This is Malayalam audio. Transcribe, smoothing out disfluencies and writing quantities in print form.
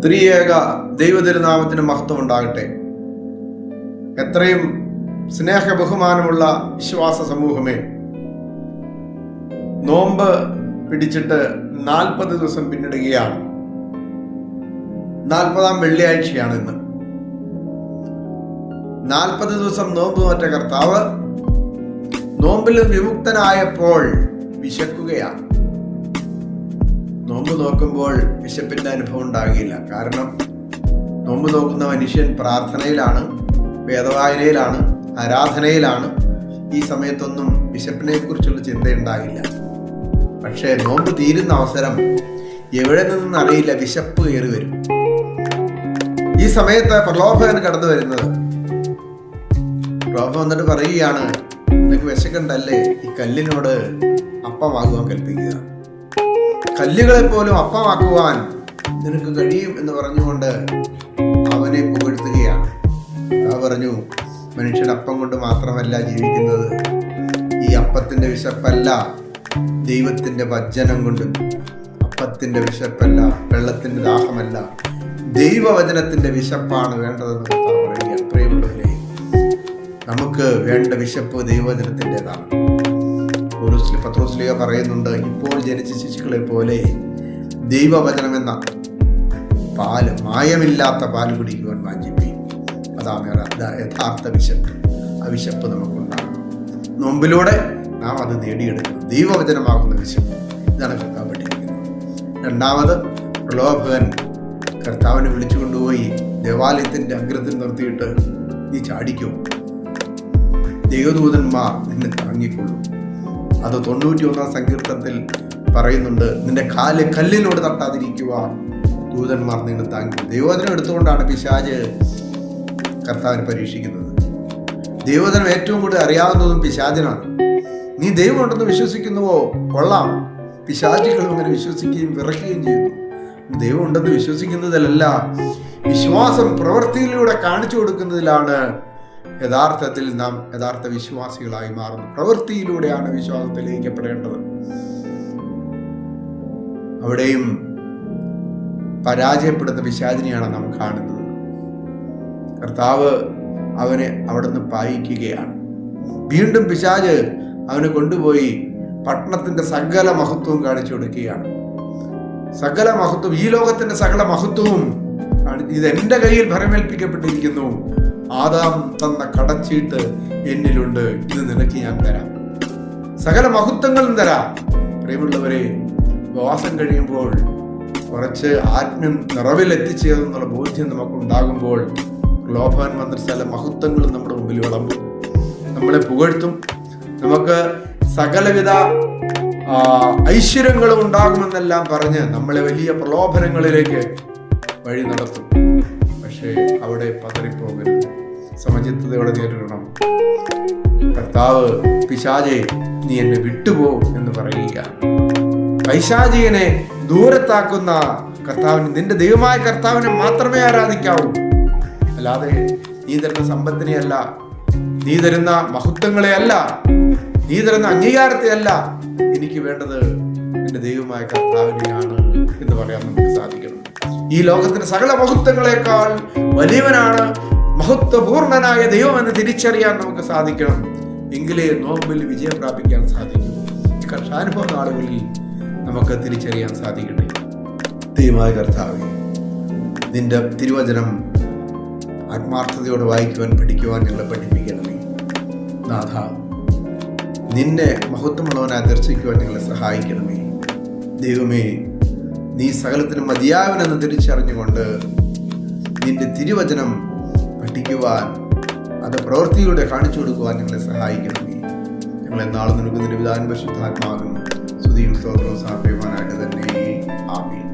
ത്രിയേക ദൈവതിരുനാമത്തിന് മഹത്വം ഉണ്ടാകട്ടെ. എത്രയും സ്നേഹ ബഹുമാനമുള്ള വിശ്വാസ സമൂഹമേ, നോമ്പ് പിടിച്ചിട്ട് 40 ദിവസം പിന്നിടുകയാണ്. 40ാം വെള്ളിയാഴ്ചയാണ് ഇന്ന്. 40 ദിവസം നോമ്പ് നോറ്റ കർത്താവ് നോമ്പിൽ വിമുക്തനായപ്പോൾ വിശക്കുകയാണ്. നോമ്പ് നോക്കുമ്പോൾ വിശപ്പിന്റെ അനുഭവം ഉണ്ടാകില്ല. കാരണം നോമ്പ് നോക്കുന്ന മനുഷ്യൻ പ്രാർത്ഥനയിലാണ്, വേദവായനയിലാണ്, ആരാധനയിലാണ്. ഈ സമയത്തൊന്നും വിശപ്പിനെ കുറിച്ചുള്ള ചിന്തയുണ്ടാകില്ല. പക്ഷേ നോമ്പ് തീരുന്ന അവസരം എവിടെ നിന്നറിയില്ല, വിശപ്പ് കയറി വരും. ഈ സമയത്ത് പ്രലോഭകൻ കടന്നു വരുന്നത്. പ്രലോഭം വന്നിട്ട് പറയുകയാണ്, നിനക്ക് വിശക്കണ്ടല്ലേ, ഈ കല്ലിനോട് അപ്പമാകുവാൻ കൽപ്പിക്കുക, കല്ലുകളെ പോലും അപ്പമാക്കുവാൻ നിനക്ക് കഴിയും എന്ന് പറഞ്ഞുകൊണ്ട് അവനെ പുകഴ്ത്തുകയാണ്. പറഞ്ഞു, മനുഷ്യൻ അപ്പം കൊണ്ട് മാത്രമല്ല ജീവിക്കുന്നത്, ഈ അപ്പത്തിന്റെ വിശപ്പല്ല, ദൈവത്തിന്റെ വചനം കൊണ്ടും. അപ്പത്തിന്റെ വിശപ്പല്ല, വെള്ളത്തിന്റെ ദാഹമല്ല, ദൈവവചനത്തിന്റെ വിശപ്പാണ് വേണ്ടതെന്ന് പറയുക. പ്രിയമുള്ളവരെ, നമുക്ക് വേണ്ട വിശപ്പ് ദൈവവചനത്തിൻ്റെതാണ്. പത്രോസ്ലീഹ പറയുന്നുണ്ട്, ഇപ്പോൾ ജനിച്ച ശിശുക്കളെ പോലെ ദൈവവചനം എന്ന പാല്, മായമില്ലാത്ത പാല് കുടിക്കുവാൻ വാഞ്ചിപ്പീൻ. അതാണ് യഥാർത്ഥ വിശപ്പ്. ആ വിശപ്പ് നമുക്കുണ്ടാകണം. നോമ്പിലൂടെ നാം അത് നേടിയെടുക്കണം. ദൈവവചനമാകുന്ന വിശപ്പ്. ഇതാണ് കർത്താവ് പഠിപ്പിക്കുന്നത്. രണ്ടാമത്, പ്രലോഭകൻ കർത്താവിനെ വിളിച്ചുകൊണ്ടുപോയി ദേവാലയത്തിന്റെ അഗ്രത്തിൽ നിർത്തിയിട്ട്, നീ ചാടിക്കോ, ദൈവദൂതന്മാർ നിന്നെ താങ്ങിക്കൊള്ളും. അത് 91-ാം സങ്കീർത്തനത്തിൽ പറയുന്നുണ്ട്, നിന്റെ കാല് കല്ലിനോട് തട്ടാതിരിക്കുവാൻ ദൂതന്മാർ നിന്നെ താങ്ങി. ദൈവവചനം എടുത്തുകൊണ്ടാണ് പിശാച് കർത്താവിനെ പരീക്ഷിക്കുന്നത്. ദൈവവചനം ഏറ്റവും കൂടുതൽ അറിയാവുന്നതും പിശാചിനാണ്. നീ ദൈവം ഉണ്ടെന്ന് വിശ്വസിക്കുന്നുവോ? കൊള്ളാം. പിശാചുകളും അങ്ങനെ വിശ്വസിക്കുകയും വിറയ്ക്കുകയും ചെയ്യുന്നു. ദൈവം ഉണ്ടെന്ന് വിശ്വസിക്കുന്നതിലല്ല, വിശ്വാസം പ്രവൃത്തിയിലൂടെ കാണിച്ചു കൊടുക്കുന്നതിലാണ് യഥാർത്ഥത്തിൽ നാം യഥാർത്ഥ വിശ്വാസികളായി മാറുന്നു. പ്രവൃത്തിയിലൂടെയാണ് വിശ്വാസം തെളിയിക്കപ്പെടേണ്ടത്. അവിടെയും പരാജയപ്പെടുന്ന പിശാചിനെയാണ് നാം കാണുന്നത്. കർത്താവ് അവനെ അവിടുന്ന് പായിക്കുകയാണ്. വീണ്ടും പിശാച് അവനെ കൊണ്ടുപോയി പട്ടണത്തിന്റെ സകല മഹത്വവും കാണിച്ചു കൊടുക്കുകയാണ്. സകല മഹത്വം, ഈ ലോകത്തിന്റെ സകല മഹത്വവും ഇത് എൻ്റെ കയ്യിൽ ഭരമേൽപ്പിക്കപ്പെട്ടിരിക്കുന്നു. ആദാം തന്ന കടച്ചീട്ട് എന്നിലുണ്ട്, ഇത് നിനക്ക് ഞാൻ തരാം, സകല മഹത്വങ്ങളും തരാം. പ്രിയമുള്ളവരെ, ഉപവാസം കഴിയുമ്പോൾ കുറച്ച് ആത്മ്യം നിറവിലെത്തിച്ചേർന്നുള്ള ബോധ്യം നമുക്കുണ്ടാകുമ്പോൾ പ്രലോഭൻ വന്ന സകല മഹത്വങ്ങളും നമ്മുടെ മുമ്പിൽ വിളമ്പും, നമ്മളെ പുകഴ്ത്തും. നമുക്ക് സകലവിധ ഐശ്വര്യങ്ങളും ഉണ്ടാകുമെന്നെല്ലാം പറഞ്ഞ് നമ്മളെ വലിയ പ്രലോഭനങ്ങളിലേക്ക് വഴി നടത്തും. പക്ഷേ അവിടെ പതറിപ്പോകരുത്, സമചിത്തതയോടെ നേരിടണം. കർത്താവ് പിശാചേ, നീ എന്നെ വിട്ടുപോ എന്ന് പറയുക. പൈശാചികനെ ദൂരത്താക്കുന്ന കർത്താവിന്, നിന്റെ ദൈവമായ കർത്താവിനെ മാത്രമേ ആരാധിക്കാവൂ. അല്ലാതെ നീ തരുന്ന സമ്പത്തിനെയല്ല, നീ തരുന്ന മഹത്വങ്ങളെയല്ല, നീ തരുന്ന അംഗീകാരത്തെയല്ല. എനിക്ക് വേണ്ടത് എന്റെ ദൈവമായ കർത്താവിനെയാണ് എന്ന് പറയാൻ നമുക്ക് സാധിക്കണം. ഈ ലോകത്തിന്റെ സകല മഹത്വങ്ങളെക്കാൾ വലിയവനാണ് മഹത്വപൂർണനായ ദൈവം എന്ന് തിരിച്ചറിയാൻ നമുക്ക് സാധിക്കണം. എങ്കിലേ നോമ്പിൽ വിജയം പ്രാപിക്കാൻ സാധിക്കും. ഈ കർഷാനുഭവ നാളുകളിൽ നമുക്ക് തിരിച്ചറിയാൻ സാധിക്കട്ടെ. ദൈവമായ കർത്താവേ, നിന്റെ തിരുവചനം ആത്മാർത്ഥതയോടെ വായിക്കുവാൻ, പഠിക്കുവാൻ ഞങ്ങളെ പഠിപ്പിക്കണമേ. നാഥ, നിന്നെ മഹത്വമുള്ളവനായി ദർശിക്കുവാൻ ഞങ്ങളെ സഹായിക്കണമേ. ദൈവമേ, നീ സകലത്തിനും മതിയാവനെന്ന് തിരിച്ചറിഞ്ഞുകൊണ്ട് നിന്റെ തിരുവചനം പഠിക്കുവാൻ, അത് പ്രവൃത്തിയിലൂടെ കാണിച്ചു കൊടുക്കുവാൻ ഞങ്ങളെ സഹായിക്കണമേ. ഞങ്ങളെ നാളെ നിനക്ക് നിന്റെ പിതാവിൻ പരിശുദ്ധാത്മാവിനും സ്തുതിയും സ്തോത്രവും സമർപ്പിക്കുവാനായിട്ട് തന്നെ. ആമേൻ.